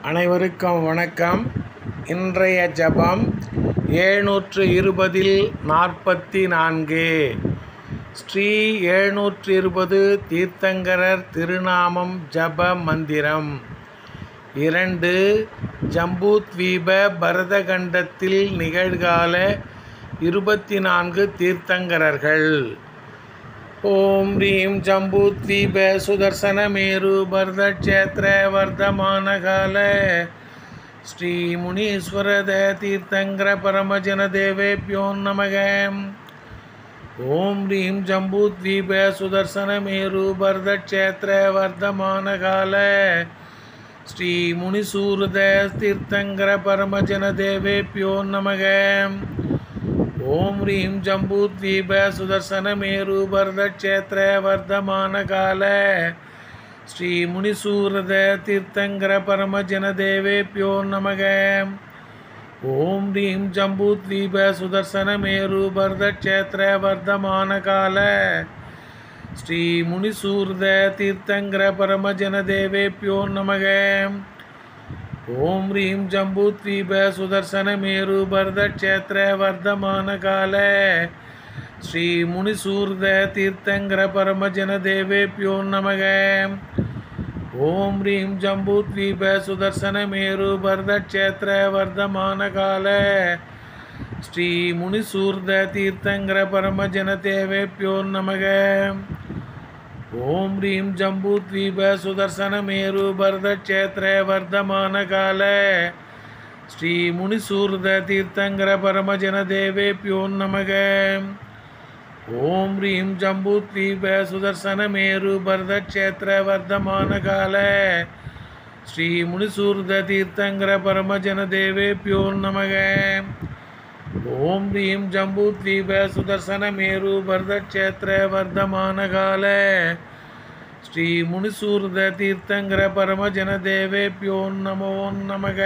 அனைவருக்கும் வணக்கம். இன்றைய ஜபம் 720 44. ஸ்ரீ 720 தீர்த்தங்கரர் திருநாமம் ஜப மந்திரம். 2. ஜம்பூத்வீப பரதகண்டத்தில் நிகழ்கால 24 தீர்த்தங்கரர்கள். ஓம் ரீம் ஜம்பூத்வீப சுதர்சனமேரு பரதக்ஷேத்திர வர்தமானகால ஸ்ரீ முனீஸ்வரத தீர்த்தங்கர பரமஜன தேவேப்யோ நமக. ஓம் ரீம் ஜம்பூத்வீப சுதர்சனமேரு பரதக்ஷேத்திர வர்தமானகால ஸ்ரீ முனிசூரத தீர்த்தங்கர பரமஜன தேவேப்யோ நமக. ஓம் ரீம் ஜம்பூத்வீப சுதர்சனமேரு பரதக்ஷேத்திர வர்தமானகால ஸ்ரீ முனிசூரத தீர்த்தங்கர பரமஜன தேவேப்யோ நமக. ஓம் ரீம் ஜம்பூத்வீப சுதர்சனமேரு பரதக்ஷேத்திர வர்தமானகால ஸ்ரீ முனிசூரத தீர்த்தங்கர பரமஜன தேவேப்யோ நமக. ஓம் ரீம் ஜம்பூத்வீப சுதர்சனமேரு பரதக்ஷேத்திர வர்தமானகால ஸ்ரீ முனிசூரத தீர்த்தங்கர பரமஜன தேவேப்யோ நமக. ஓம் ரீம் ஜம்பூத்வீப சுதர்சனமேரு பரதக்ஷேத்திர வர்தமானகால ஸ்ரீ முனிசூரத தீர்த்தங்கர பரமஜன தேவேப்யோ நமக. ஓம் ரீம் ஜம்பூத்வீப சுதர்சனமேரு பரதக்ஷேத்திர வர்தமானகால ஸ்ரீ முனிசூரத தீர்த்தங்கர பரமஜன தேவேப்யோ நமக. ஓம் ரீம் ஜம்பூத்வீப சுதர்சனமேரு பரதக்ஷேத்திர வர்தமானகால ஸ்ரீ முனிசூரத தீர்த்தங்கர பரமஜன தேவேப்யோ நமக. ஓம் ரீம் ஜம்பூத்வீப சுதர்சனமேரு பரதக்ஷேத்திர வர்தமானகால ஸ்ரீ முனிசூரத தீர்த்தங்கர பரமஜன தேவேப்யோ நமோ நமக.